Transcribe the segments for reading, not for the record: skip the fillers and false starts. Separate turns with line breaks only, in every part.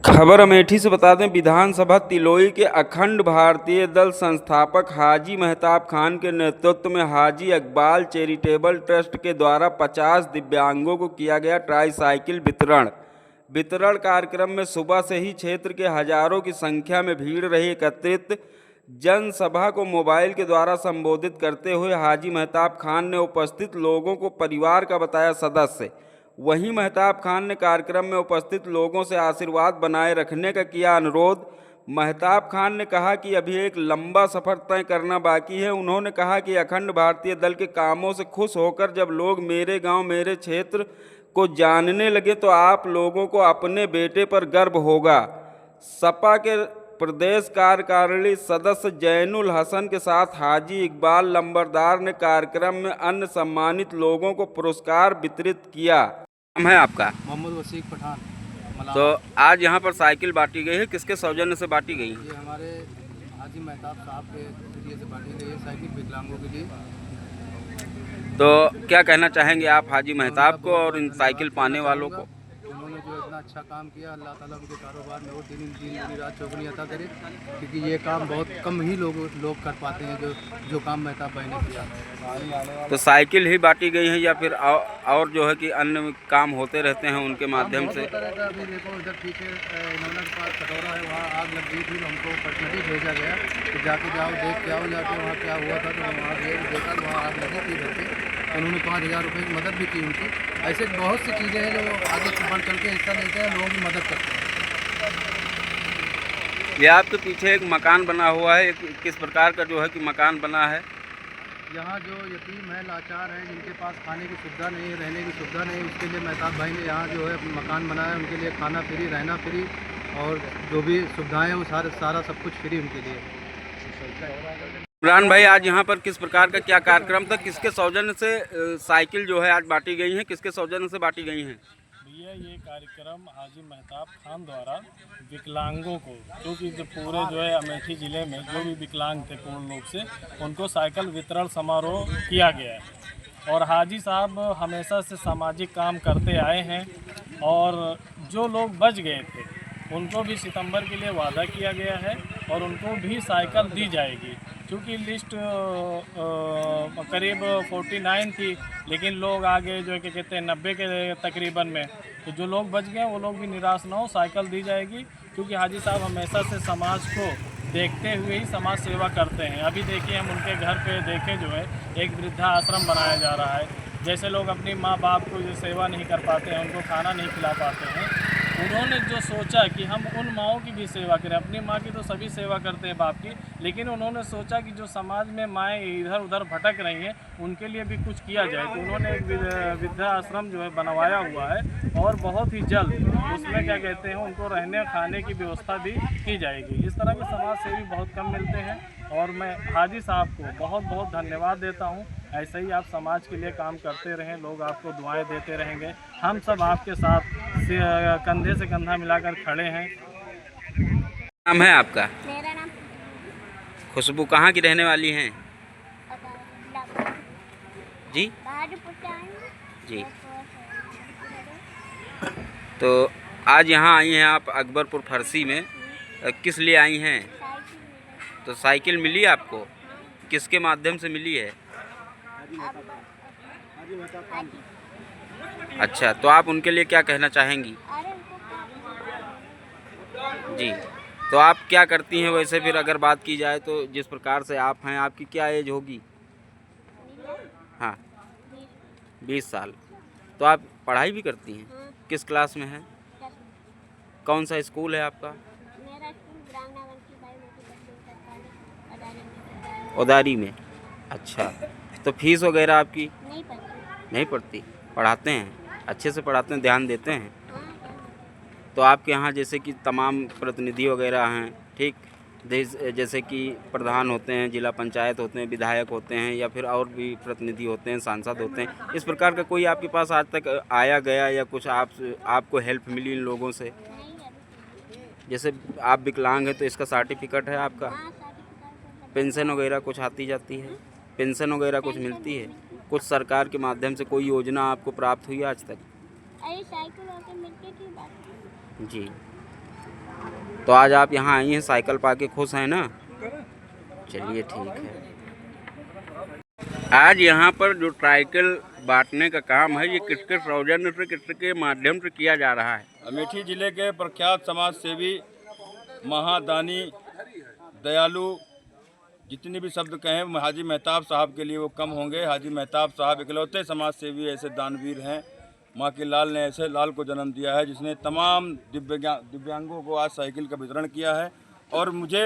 खबर अमेठी से बता दें, विधानसभा तिलोई के अखंड भारतीय दल संस्थापक हाजी महताब खान के नेतृत्व में हाजी इकबाल चैरिटेबल ट्रस्ट के द्वारा 50 दिव्यांगों को किया गया ट्राईसाइकिल वितरण कार्यक्रम में सुबह से ही क्षेत्र के हजारों की संख्या में भीड़ रही। एकत्रित जनसभा को मोबाइल के द्वारा संबोधित करते हुए हाजी महताब खान ने उपस्थित लोगों को परिवार का बताया सदस्य। वहीं महताब खान ने कार्यक्रम में उपस्थित लोगों से आशीर्वाद बनाए रखने का किया अनुरोध। महताब खान ने कहा कि अभी एक लंबा सफर तय करना बाकी है। उन्होंने कहा कि अखंड भारतीय दल के कामों से खुश होकर जब लोग मेरे गांव मेरे क्षेत्र को जानने लगे तो आप लोगों को अपने बेटे पर गर्व होगा। सपा के प्रदेश कार्यकारिणी सदस्य जैनुल हसन के साथ हाजी इकबाल लंबरदार ने कार्यक्रम में अन्य सम्मानित लोगों को पुरस्कार वितरित किया। नाम है आपका?
मोहम्मद वसीक पठान।
तो आज यहाँ पर साइकिल बांटी गई है, किसके सौजन्य से बांटी गई है?
ये हमारे हाजी महताब साहब के जरिए से बांटी गई है साइकिल विकलांगों के लिए।
तो क्या कहना चाहेंगे आप हाजी महताब को और इन साइकिल पाने वालों को?
उन्होंने जो इतना अच्छा काम किया, अल्लाह ताला उनके कारोबार में और दिन पूरी रात चौगनी अता करे, क्योंकि ये काम बहुत कम ही लोग कर पाते हैं जो काम महताब भाई ने किया।
तो साइकिल ही बांटी गई है या फिर और जो है कि अन्य काम होते रहते हैं उनके माध्यम से?
अभी देखो इधर पीछे इन्होंने कटोरा है, वहाँ आग लग गई थी, हमको पर्सनली भेजा गया तो जाके जाओ देख के आओ, जाके वहाँ क्या हुआ था। तो वहाँ देखा तो वहाँ आग लगी थी घर पे। उन्होंने 5000 रुपये की मदद भी की उनकी। ऐसे बहुत सी चीज़ें हैं जो आगे बढ़ चल के हिस्सा लेते हैं, लोगों की मदद करते हैं।
ये आपके पीछे एक मकान बना हुआ है, किस प्रकार का जो है कि मकान बना है?
यहाँ जो यतीम है, लाचार है, जिनके पास खाने की सुविधा नहीं है, रहने की सुविधा नहीं है, उसके लिए महताब भाई ने यहाँ जो है मकान बनाया है। उनके लिए खाना फ्री, रहना फ्री और जो भी सुविधाएं हैं वो सारा सब कुछ फ्री उनके लिए।
इमरान भाई, आज यहाँ पर किस प्रकार का क्या कार्यक्रम था? किसके सौजन्य से साइकिल जो है आज बांटी गई है, किसके सौजन्य से बांटी गई हैं?
भैया ये कार्यक्रम हाजी महताब खान द्वारा विकलांगों को, क्योंकि जो पूरे जो है अमेठी ज़िले में जो भी विकलांग थे पूर्ण रूप से, उनको साइकिल वितरण समारोह किया गया है। और हाजी साहब हमेशा से सामाजिक काम करते आए हैं और जो लोग बच गए थे उनको भी सितंबर के लिए वादा किया गया है और उनको भी साइकिल दी जाएगी। क्योंकि लिस्ट करीब 49 थी, लेकिन लोग आगे जो क्या कहते हैं 90 के तकरीबन में, तो जो लोग बच गए वो लोग भी निराश ना हो, साइकिल दी जाएगी। क्योंकि हाजी साहब हमेशा से समाज को देखते हुए ही समाज सेवा करते हैं। अभी देखिए हम उनके घर पे देखें जो है एक वृद्धा आश्रम बनाया जा रहा है। जैसे लोग अपनी माँ बाप को जो सेवा नहीं कर पाते हैं, उनको खाना नहीं खिला पाते हैं, उन्होंने जो सोचा कि हम उन माँओं की भी सेवा करें। अपनी माँ की तो सभी सेवा करते हैं बाप की, लेकिन उन्होंने सोचा कि जो समाज में माएँ इधर उधर भटक रही हैं उनके लिए भी कुछ किया जाए। तो उन्होंने एक वृद्धा आश्रम जो है बनवाया हुआ है और बहुत ही जल्द उसमें क्या कहते हैं उनको रहने खाने की व्यवस्था भी की जाएगी। इस तरह के समाज सेवी बहुत कम मिलते हैं और मैं हाजी साहब को बहुत बहुत धन्यवाद देता हूँ। ऐसे ही आप समाज के लिए काम करते रहें, लोग आपको दुआएं देते रहेंगे। हम सब आपके साथ कंधे से कंधा मिलाकर खड़े हैं।
नाम है आपका?
मेरा नाम
खुशबू। कहाँ की रहने वाली हैं जी?
बहादुरपुर से आई हूँ
जी। तो आज यहाँ आई हैं आप अकबरपुर फरसी में, किस लिए आई हैं? तो साइकिल मिली आपको? किसके माध्यम से मिली है? अच्छा, तो आप उनके लिए क्या कहना चाहेंगी? जी, तो आप क्या करती हैं वैसे? फिर अगर बात की जाए तो जिस प्रकार से आप हैं, आपकी क्या एज होगी? हाँ, 20 साल। तो आप पढ़ाई भी करती हैं? किस क्लास में हैं? कौन सा स्कूल है आपका?
मेरा स्कूल
उदारी में। अच्छा, तो फीस वगैरह आपकी
नहीं पढ़ती।
नहीं पड़ती? पढ़ाते हैं? अच्छे से पढ़ाते हैं, ध्यान देते हैं?
हाँ,
तो आपके यहाँ जैसे कि तमाम प्रतिनिधि वगैरह हैं, ठीक, जैसे कि प्रधान होते हैं, जिला पंचायत होते हैं, विधायक होते हैं या फिर और भी प्रतिनिधि होते हैं, सांसद होते हैं, इस प्रकार का कोई आपके पास आज तक आया गया या कुछ आपको हेल्प मिली इन लोगों से?
नहीं अभी।
जैसे आप विकलांग हैं तो इसका सर्टिफिकेट है आपका?
हाँ, सर्टिफिकेट।
पेंशन वगैरह कुछ आती जाती है? पेंशन वगैरह कुछ मिलती है? कुछ सरकार के माध्यम से कोई योजना आपको प्राप्त हुई आज तक?
अरे साइकिल होके मिलती थी बात।
जी। तो आज आप यहाँ आई हैं, साइकिल पाके खुश हैं ना? चलिए ठीक है। आज यहाँ पर जो साइकिल बांटने का काम है, ये किसके सौजन्य से, किसके माध्यम से किया जा रहा है?
अमेठी जिले के प्रख्यात समाज सेवी, महादानी, दयालु, जितने भी शब्द कहें हाजी मेहताब साहब के लिए वो कम होंगे। हाजी मेहताब साहब इकलौते समाज सेवी ऐसे दानवीर हैं। माँ के लाल ने ऐसे लाल को जन्म दिया है जिसने तमाम दिव्यांगों को आज साइकिल का वितरण किया है। और मुझे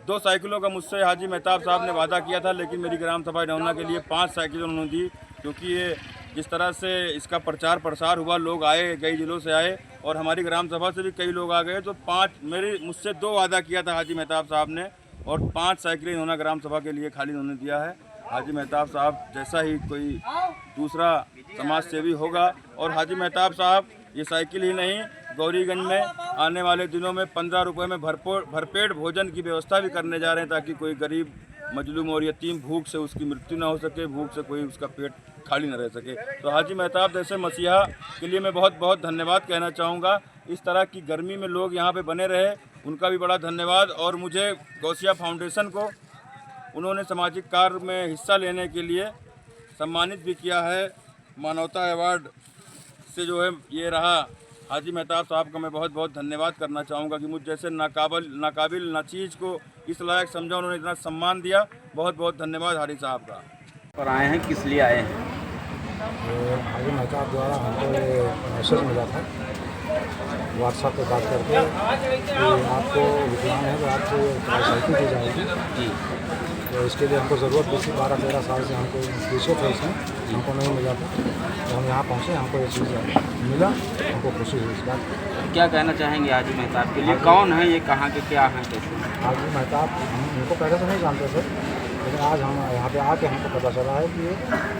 2 साइकिलों का मुझसे हाजी मेहताब साहब ने वादा किया था, लेकिन मेरी ग्राम सभा इनौना के लिए 5 साइकिल उन्होंने दी, क्योंकि ये जिस तरह से इसका प्रचार प्रसार हुआ, लोग आए, कई जिलों से आए और हमारी ग्राम सभा से भी कई लोग आ गए, तो 5 मुझसे 2 वादा किया था हाजी मेहताब साहब ने, और 5 साइकिलें इन्होंने ग्राम सभा के लिए खाली उन्होंने दिया है। हाजी मेहताब साहब जैसा ही कोई दूसरा समाज सेवी होगा। और हाजी मेहताब साहब ये साइकिल ही नहीं, गौरीगंज में आने वाले दिनों में 15 रुपये में भरपेट भोजन की व्यवस्था भी करने जा रहे हैं, ताकि कोई गरीब, मजलूम और यतीम भूख से उसकी मृत्यु ना हो सके, भूख से कोई उसका पेट खाली न रह सके। तो हाजी मेहताब जैसे मसीहा के लिए मैं बहुत बहुत धन्यवाद कहना चाहूँगा। इस तरह की गर्मी में लोग यहाँ पे बने रहे, उनका भी बड़ा धन्यवाद। और मुझे गौसिया फाउंडेशन को उन्होंने सामाजिक कार्य में हिस्सा लेने के लिए सम्मानित भी किया है। मानवता अवार्ड से जो है ये रहा। हाजी मेहताब साहब का मैं बहुत बहुत धन्यवाद करना चाहूँगा कि मुझ जैसे नाकाबिल नाचीज़ को इस लायक समझा, उन्होंने इतना सम्मान दिया। बहुत बहुत धन्यवाद हाजी साहब का।
और आए हैं, किस लिए आए हैं?
हाजी मेहताब द्वारा हमको मैसेज मिला था व्हाट्सएप पे बात करके कि आपको विकलांग है तो आपको साइकिल दी जाएगी जी। तो इसके लिए हमको ज़रूरत थी, 12-13 साल से हमको पीछे थे, इसमें हमको नहीं मिला था, तो हम यहाँ पहुँचे, हमको ये चीज़ मिला, हमको खुशी हुई इस बात।
क्या कहना चाहेंगे हाजी मेहताब के लिए? कौन है ये, कहाँ के, क्या हैं, कैसे?
हाजी मेहताब हम इनको पहले से नहीं जानते थे, लेकिन आज हम यहाँ पे आके हमको पता चला है कि ये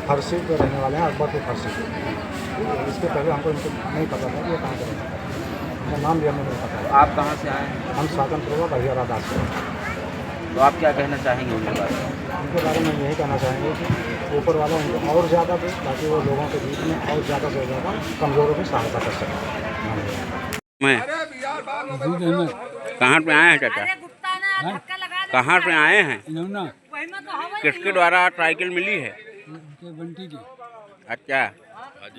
फरसी पे रहने वाले हैं, अकबरपुर फरसी पे। इसके पहले हमको इनको नहीं पता था कि ये कहाँ पे रहने वाले हैं, उनका नाम भी हमें नहीं पता।
आप कहाँ से आए हैं?
हम साधनपुर भैया दास से।
तो आप क्या कहना चाहेंगे उनके बारे में?
उनके बारे में यही कहना चाहेंगे कि ऊपर वाला उनको और ज़्यादा दे, ताकि वो लोगों के बीच में और ज़्यादा से ज़्यादा कमज़ोरों की सहायता कर सकें।
मैं कहाँ पे आए हैं चाचा? कहाँ से आए हैं? किसके द्वारा साइकिल मिली है?
बंटी की।
अच्छा,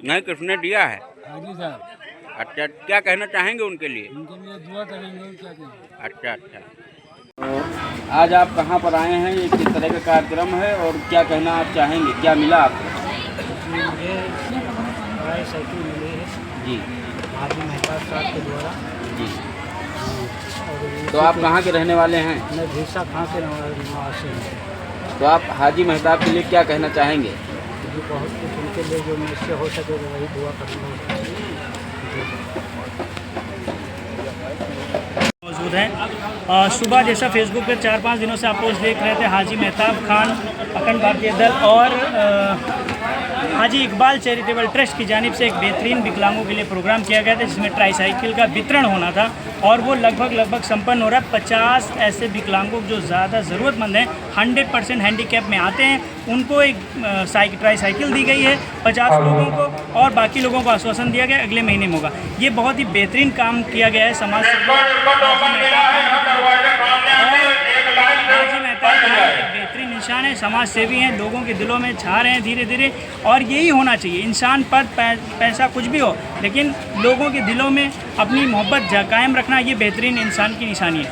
नहीं किसने दिया है?
हाजी साहब।
अच्छा, क्या कहना चाहेंगे उनके लिए?
उनके लिए दुआ करेंगे और क्या करेंगे।
अच्छा अच्छा। तो आज आप कहाँ पर आए हैं, ये किस तरह का कार्यक्रम है और क्या कहना आप चाहेंगे, क्या मिला आपको?
मुझे साइकिल मिली है
जी
हाजी मेहताब साहब के द्वारा
जी।
और
तो आप कहाँ के रहने वाले हैं?
मैं भीसा खां के निवासी हूँ।
तो आप हाजी मेहताब के लिए क्या कहना चाहेंगे?
मुझे बहुत कुछ उनके लिए जो मुझसे हो सके वही दुआ करूँगा।
मौजूद हैं। सुबह जैसा फेसबुक पे 4-5 दिनों से आप पोस्ट देख रहे थे, हाजी मेहताब खान अखंड भारतीय दल और हाजी इकबाल चैरिटेबल ट्रस्ट की जानिब से एक बेहतरीन विकलांगों के लिए प्रोग्राम किया गया था, जिसमें ट्राईसाइकिल का वितरण होना था और वो लगभग संपन्न हो रहा है। 50 ऐसे विकलांगों जो ज़्यादा ज़रूरतमंद हैं, 100% हैंडीकैप में आते हैं, उनको एक ट्राईसाइकिल दी गई है 50 लोगों को, और बाकी लोगों को आश्वासन दिया गया अगले महीने में होगा। ये बहुत ही बेहतरीन काम किया गया है समाज से। बेहतरीन इंसान है, समाज सेवी हैं, लोगों के दिलों में छा रहे हैं धीरे धीरे, और यही होना चाहिए। इंसान पद पैसा कुछ भी हो, लेकिन लोगों के दिलों में अपनी मोहब्बत कायम रखना, ये बेहतरीन इंसान की निशानी है।